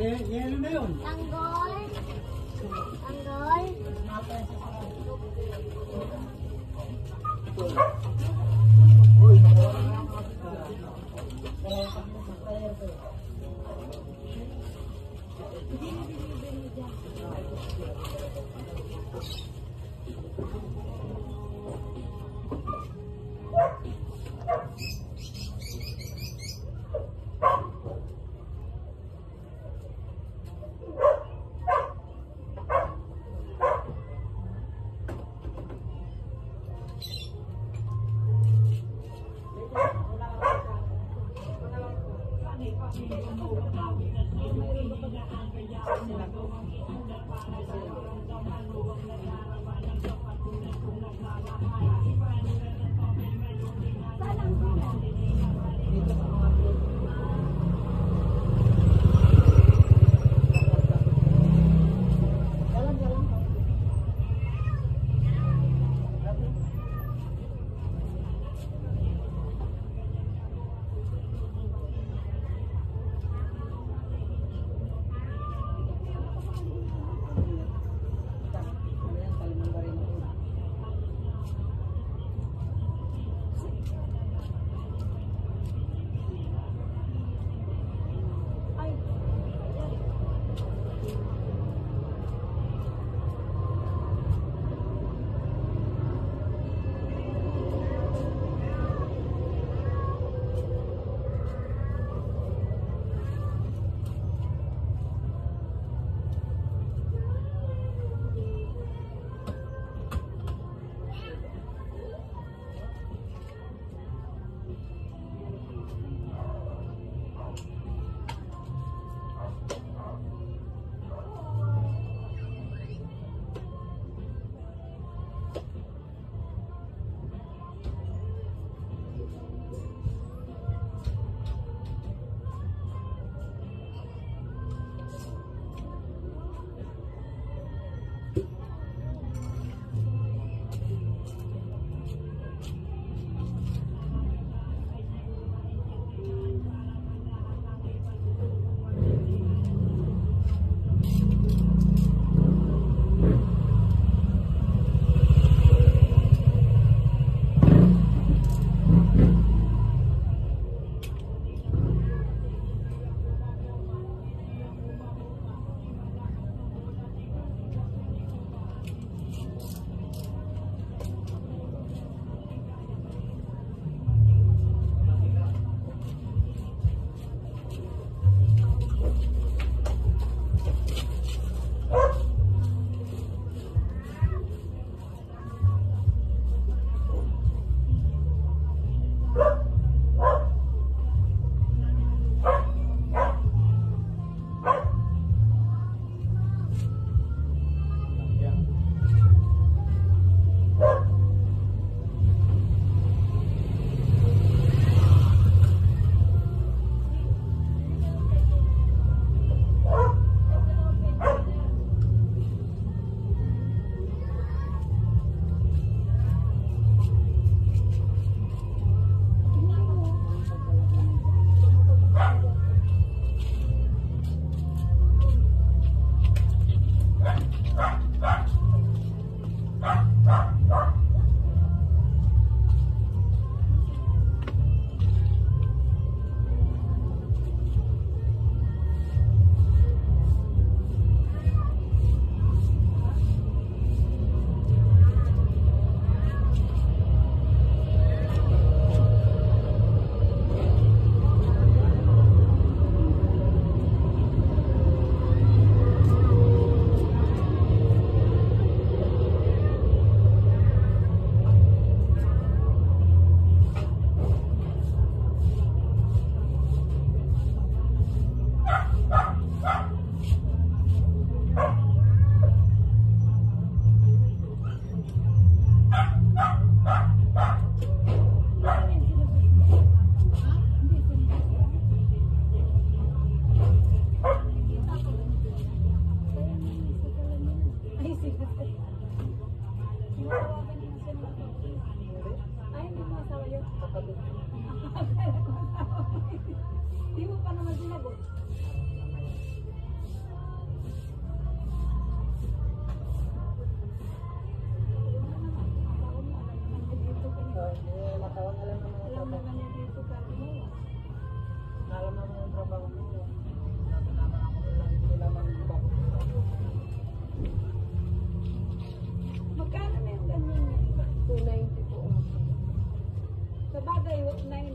Yelo na yun. Tanggol. Tanggol. Uy,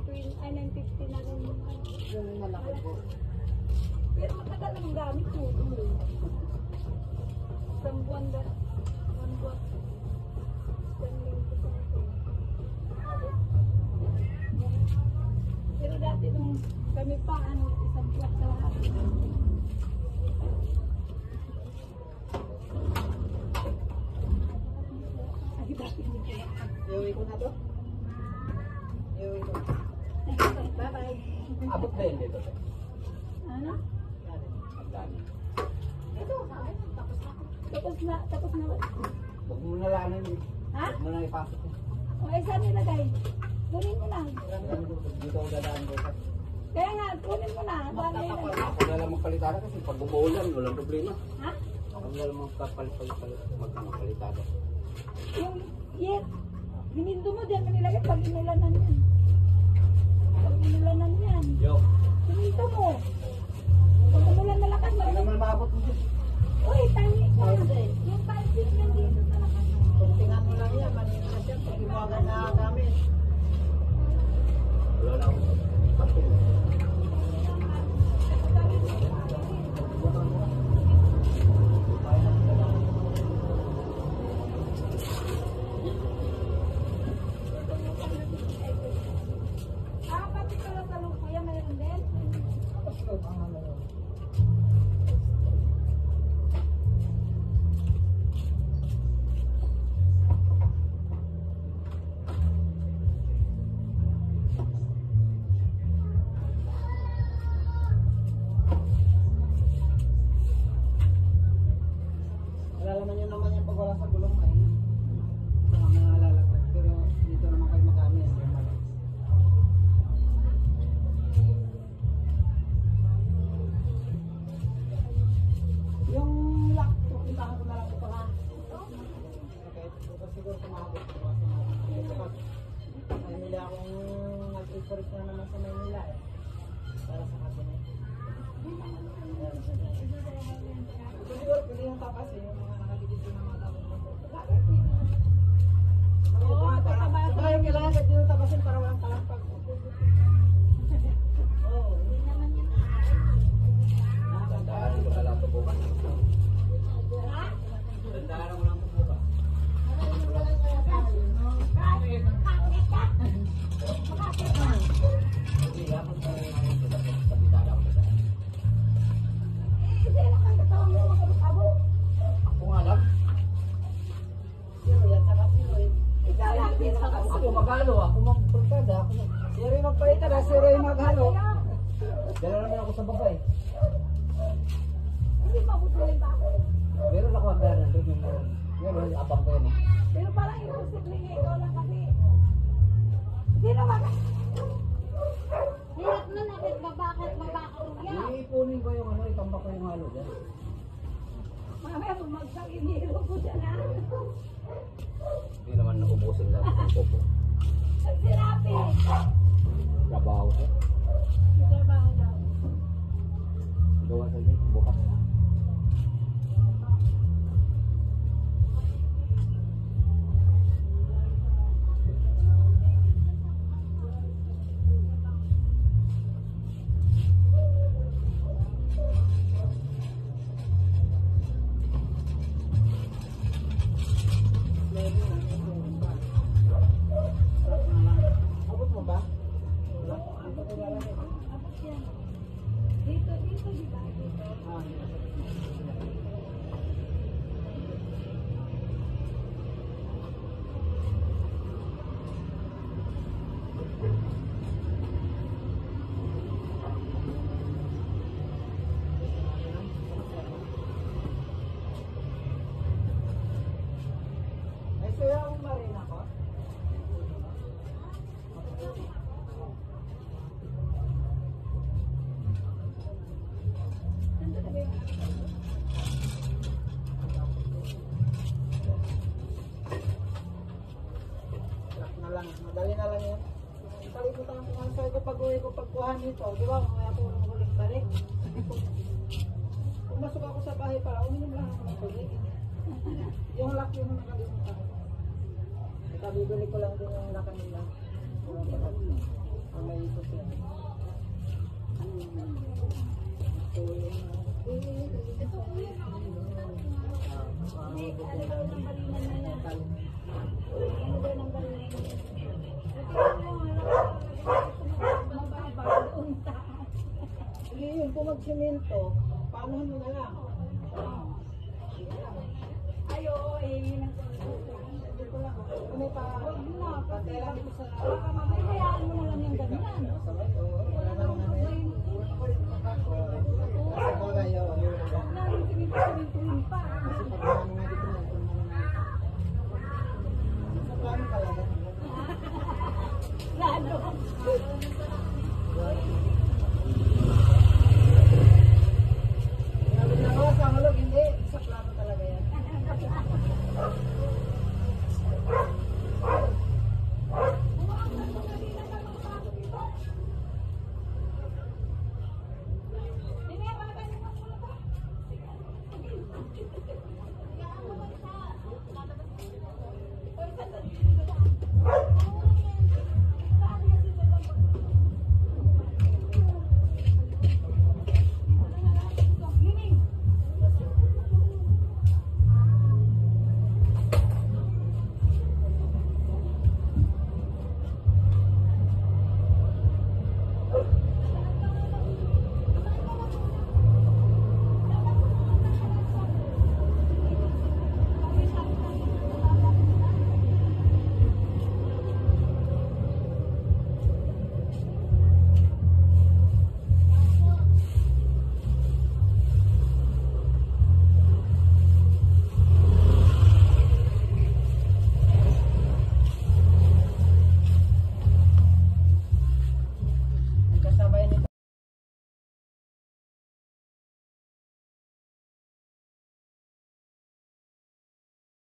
950 na rin yung Yung malaki po. pero matagal namang gamit ko. Isang buwan na. One buwan. Isang linggo sa ito. Pero dati nung kami pa, isang buwan sa lahat. Ay, dati hindi ko. Iuwi ko na to. Iuwi ko. Bye-bye. Abot na yun dito. Ano? Abdani. Ito, tapos na. Huwag mo nalanan yun. Ha? Huwag mo na ipasok yun. O, saan nilagay? Kunin mo lang. Dito ako dadaan ko. Kaya nga, kunin mo na. Saan nilagay? Ako na lang magpalitada kasi pag umuulan, walang problema. Ha? Ako na lang magpalitada. Yung, hinindo mo diyan manilagay pag inulanan yan. Pag inulanan yan. Yo. Hinindo mo. Pag umulan malakas, Ano naman maabot mo dyan? uy, tangi ka. Yung pansin yan dito sa lakas. Tingnan mo lang yan. Manila na siya. Pag iwagan na namin. Wala na ako. Pasok. Pati ka lang sa lukuya, mayroon din. Nalalaman nyo naman yung pag wala sa gulong ay mga lalakad. Pero dito naman kayo magamit. Yung lock, puntahan ko na lang ito ha. Okay, ito siguro kumabot. Maynila akong nag-research na naman sa Maynila eh. Para sa cabinet. Ito siguro pwede yung tapas eh, yung mga nakadikit yung mga tapas. Oo, tatabasan. Kaya kailangan ka din tapasin para walang talampag. Oo. Tandaan ko na lang ito bukas. Tandaan mo lang ito bukas. Hindi, dapat na rin ako sa kapitada ko sa Ako nga lang. Sino yan? Saka sino eh? Ikaw lang din sa Ako magkano? Ako magpagkada. Ako mag... Sino yung magpalitan ha? Sino yung maghalo? Dala naman ako sa baba eh. Hindi mabutuloy ba? Meron ako ang dala doon yung meron abang ko yun eh. Pero parang imposible nga ikaw lang kasi. Sino ba? Hirap na nakit babakot-babakot yan. Iipunin ko yung ano, itambak ko yung halo dyan. Mamaya bumagsak iniro ko dyan ha. Hindi naman naubusin lang ang popo. Ang sirapi. Trabaho ko. Trabaho daw. Gawa sa inyo, bukas. Abot mo ba? Dito, di ba? Dito. Ah, ay, sa'yo akong marin ako. Nandun na ba yung Lock na lang. Madali na lang yan. Kalimutan ko nga sa'yo ko pag-uwi ko pagkuhan nito. Di ba? Mamaya ko nang huling balik. Kung masok ako sa bahay para, uminom lang ako ng tubig. Yung lock yung nakalimutan ko. Ito, bibili ko lang din yung lock nila. May ito siya. Ito kuya. Hindi, ano daw ng balinan na yan? Ano daw ng balinan na yan? Sige, yung kung magsimento, paano mo na lang? Ay, oo, yun ang sabi ko lang. Ano pa? Huwag mo na, kasi Kailangan ko sa... baka mamaya hayaan mo na lang yung ganyan. Sabay, oo. Wala namang